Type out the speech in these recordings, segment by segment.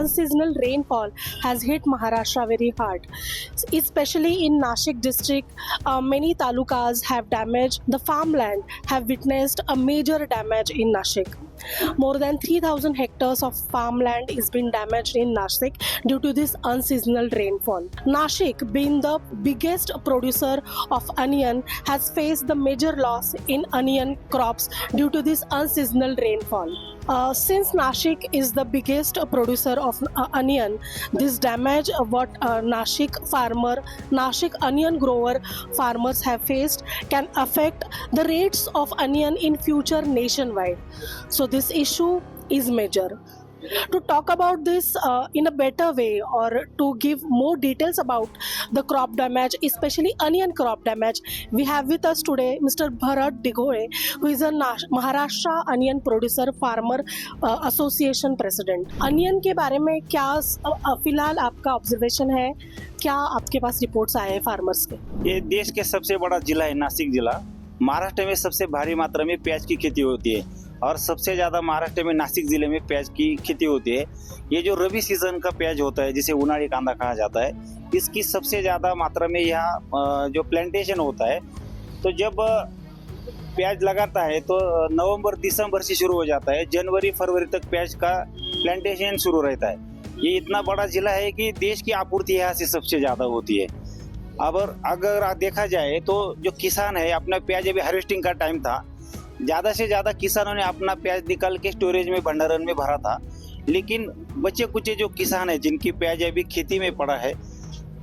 unseasonal rainfall has hit Maharashtra very hard. Especially in Nashik district, many talukas have damaged. The farmland have witnessed a major damage in Nashik. More than 3,000 hectares of farmland is been damaged in Nashik due to this unseasonal rainfall. Nashik, being the biggest producer of onion, has faced the major loss in onion crops due to this unseasonal rainfall. Since Nashik is the biggest producer of onion, this damage what Nashik onion grower farmers have faced can affect the rates of onion in future nationwide. So this issue is major. To talk about this in a better way or to give more details about the crop damage, especially onion crop damage, we have with us today Mr. Bharat Digole, who is a Maharashtra Onion Producer Farmer Association President. Onion के बारे में क्या फिलहाल आपका observation है, क्या आपके पास reports आए हैं फार्मर्स के? ये देश के सबसे बड़ा जिला है नासिक जिला। महाराष्ट्र में सबसे भारी मात्रा में प्याज की खेती होती है और सबसे ज़्यादा महाराष्ट्र में नासिक जिले में प्याज की खेती होती है। ये जो रबी सीजन का प्याज होता है जिसे उनाड़ी कांदा कहा जाता है, इसकी सबसे ज़्यादा मात्रा में यहाँ जो प्लांटेशन होता है, तो जब प्याज लगाता है तो नवंबर दिसंबर से शुरू हो जाता है, जनवरी फरवरी तक प्याज का प्लांटेशन शुरू रहता है। ये इतना बड़ा जिला है कि देश की आपूर्ति यहाँ से सबसे ज़्यादा होती है। अब अगर देखा जाए तो जो किसान है, अपना प्याज अभी हार्वेस्टिंग का टाइम था, ज़्यादा से ज़्यादा किसानों ने अपना प्याज निकाल के स्टोरेज में भंडारण में भरा था। लेकिन बचे कुचे जो किसान है जिनकी प्याज अभी खेती में पड़ा है,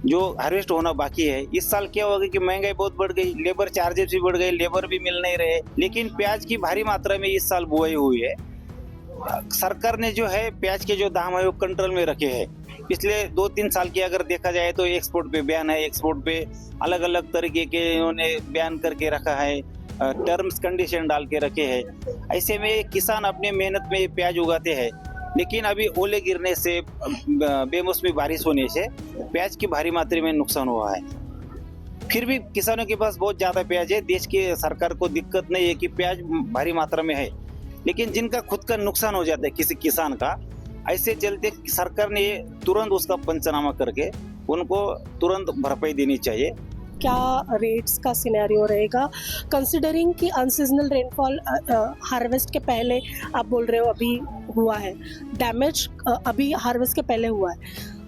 जो हार्वेस्ट होना बाकी है, इस साल क्या होगा कि महंगाई बहुत बढ़ गई, लेबर चार्जेस भी बढ़ गए, लेबर भी मिल नहीं रहे। लेकिन प्याज की भारी मात्रा में इस साल बुआई हुई है। सरकार ने जो है प्याज के जो दाम है वो कंट्रोल में रखे हैं। पिछले 2-3 साल की अगर देखा जाए तो एक्सपोर्ट पे बैन है, एक्सपोर्ट पे अलग अलग तरीके के उन्होंने बैन करके रखा है, टर्म्स कंडीशन डाल के रखे हैं। ऐसे में किसान अपने मेहनत में प्याज उगाते हैं, लेकिन अभी ओले गिरने से, बेमौसमी बारिश होने से प्याज की भारी मात्रा में नुकसान हुआ है। फिर भी किसानों के पास बहुत ज़्यादा प्याज है, देश की सरकार को दिक्कत नहीं है कि प्याज भारी मात्रा में है, लेकिन जिनका खुद का नुकसान हो जाता है किसी किसान का, ऐसे चलते सरकार ने तुरंत उसका पंचनामा करके उनको तुरंत भरपाई देनी चाहिए। क्या रेट्स का सिनेरियो रहेगा कंसिडरिंग कि अनसीजनल रेनफॉल हार्वेस्ट के पहले आप बोल रहे हो अभी हुआ है, डैमेज अभी हार्वेस्ट के पहले हुआ है,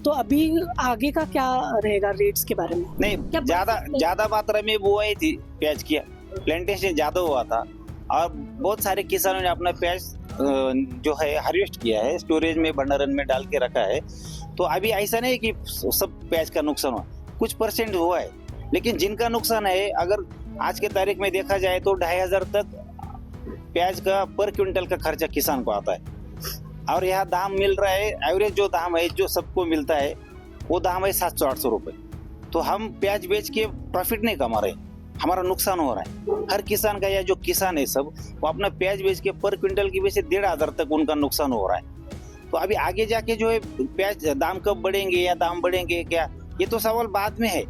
तो अभी आगे का क्या रहेगा रेट्स के बारे में? नहीं, ज्यादा मात्रा में बुआई थी प्याज की, प्लांटेशन ज्यादा हुआ था और बहुत सारे किसानों ने अपना प्याज जो है हार्वेस्ट किया है, स्टोरेज में भंडारण में डाल के रखा है। तो अभी ऐसा नहीं कि सब प्याज का नुकसान हुआ, कुछ परसेंट हुआ है। लेकिन जिनका नुकसान है, अगर आज के तारीख में देखा जाए तो 2,500 तक प्याज का पर क्विंटल का खर्चा किसान को आता है। और यहाँ दाम मिल रहा है, एवरेज जो दाम है जो सबको मिलता है वो दाम है 700-800 रुपये। तो हम प्याज बेच के प्रॉफिट नहीं कमा रहे, हमारा नुकसान हो रहा है। हर किसान का, या जो किसान है सब, वो अपना प्याज बेच के पर क्विंटल की वजह से 1,500 तक उनका नुकसान हो रहा है। तो अभी आगे जाके जो है प्याज दाम कब बढ़ेंगे या दाम बढ़ेंगे क्या, ये तो सवाल बाद में है।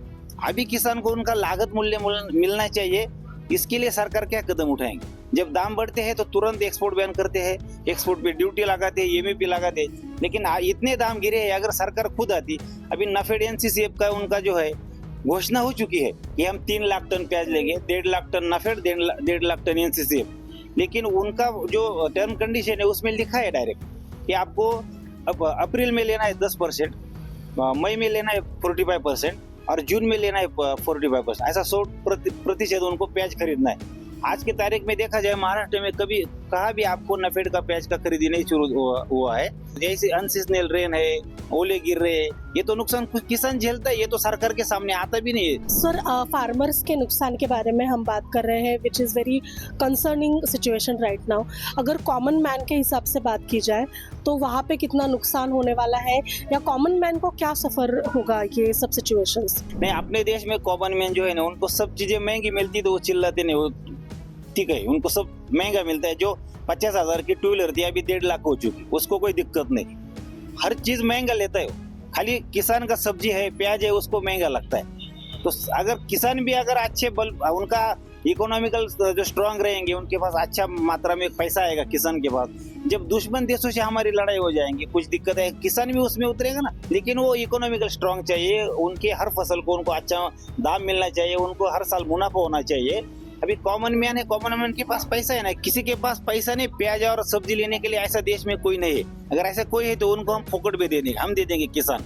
अभी किसान को उनका लागत मूल्य मिलना चाहिए। इसके लिए सरकार क्या कदम उठाएंगे? जब दाम बढ़ते हैं तो तुरंत एक्सपोर्ट बैन करते हैं, एक्सपोर्ट पे ड्यूटी लगाते हैं, एमएपी लगाते हैं। लेकिन इतने दाम गिरे हैं, अगर सरकार खुद आती, अभी नफेड एनसीसीएफ का उनका जो है घोषणा हो चुकी है कि हम 3 लाख टन प्याज लेंगे, 1.5 lakh tonne NAFED, 1.5 lakh tonne NCCF. लेकिन उनका जो टर्म कंडीशन है उसमें लिखा है डायरेक्ट कि आपको अब अप्रैल में लेना है 10%, मई में लेना है 45% और जून में लेना है 45%। ऐसा 100% उनको प्याज खरीदना है। आज की तारीख में देखा जाए महाराष्ट्र में कभी कहा भी आपको नफेड का प्याज का खरीदी नहीं शुरू हुआ है। जैसे अनसीजनल रेन है, ओले गिर रहे हैं, ये तो नुकसान कुछ किसान झेलता है, ये तो सरकार के सामने आता भी नहीं है। सर, फार्मर्स के नुकसान के बारे में हम बात कर रहे हैं, which is very concerning situation right now. अगर कॉमन मैन के हिसाब से बात की जाए तो वहाँ पे कितना नुकसान होने वाला है, या कॉमन मैन को क्या सफर होगा ये सब सिचुएशंस? नहीं, अपने देश में कॉमन मैन जो है ना, उनको सब चीजें महंगी मिलती तो वो चिल्लाते नहीं, वो ठीक है, उनको सब महंगा मिलता है। जो 50,000 की 2 व्हीलर थी अभी 1.5 लाख हो चुकी, उसको कोई दिक्कत नहीं। हर चीज महंगा लेता है, खाली किसान का सब्जी है, प्याज है, उसको महंगा लगता है। तो अगर किसान भी अगर अच्छे बल, उनका इकोनॉमिकल जो स्ट्रांग रहेंगे उनके पास अच्छा मात्रा में पैसा आएगा किसान के पास। जब दुश्मन देशों से हमारी लड़ाई हो जाएंगी, कुछ दिक्कत है, किसान भी उसमें उतरेगा ना। लेकिन वो इकोनॉमिकल स्ट्रांग चाहिए, उनके हर फसल को उनको अच्छा दाम मिलना चाहिए, उनको हर साल मुनाफा होना चाहिए। अभी कॉमन मैन है, कॉमन मैन के पास पैसा है ना, किसी के पास पैसा नहीं प्याज और सब्जी लेने के लिए, ऐसा देश में कोई नहीं है। अगर ऐसा कोई है तो उनको हम फोकट में दे देंगे, हम दे देंगे किसान।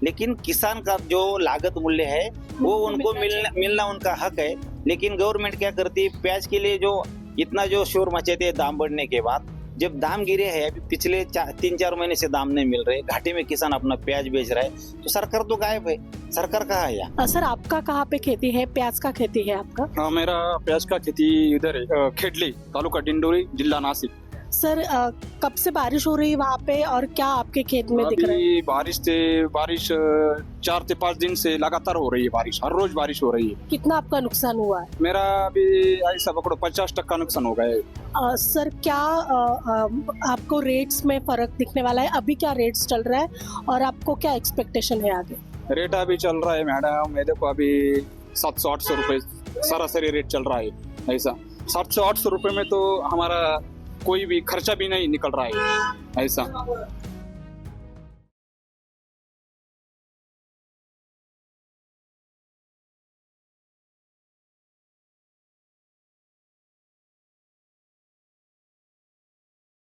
लेकिन किसान का जो लागत मूल्य है वो उनको मिलना उनका हक है। लेकिन गवर्नमेंट क्या करती है, प्याज के लिए जो इतना जो शोर मचाते हैं दाम बढ़ने के बाद, जब दाम गिरे हैं, अभी पिछले 3-4 महीने से दाम नहीं मिल रहे, घाटे में किसान अपना प्याज बेच रहा है, तो सरकार तो गायब है। सरकार कहाँ है यहाँ? सर आपका कहाँ पे खेती है, प्याज का खेती है आपका? हाँ, मेरा प्याज का खेती इधर है, खेडली तालुका डिंडोरी जिला नासिक। सर कब से बारिश हो रही है वहाँ पे और क्या आपके खेत में दिख रहा है? अभी बारिश 4 से 5 दिन से लगातार हो रही है बारिश, हर रोज बारिश हो रही है। कितना आपका नुकसान हुआ है? मेरा अभी ऐसा पकड़ो 50% नुकसान हो गया है। सर क्या आपको रेट्स में फर्क दिखने वाला है? अभी क्या रेट्स चल रहा है और आपको क्या एक्सपेक्टेशन है आगे? रेट अभी चल रहा है मैडम, मेरे को अभी 700-800 रुपए सरासरी रेट चल रहा है। ऐसा 700-800 रुपए में तो हमारा कोई भी खर्चा भी नहीं निकल रहा है ऐसा।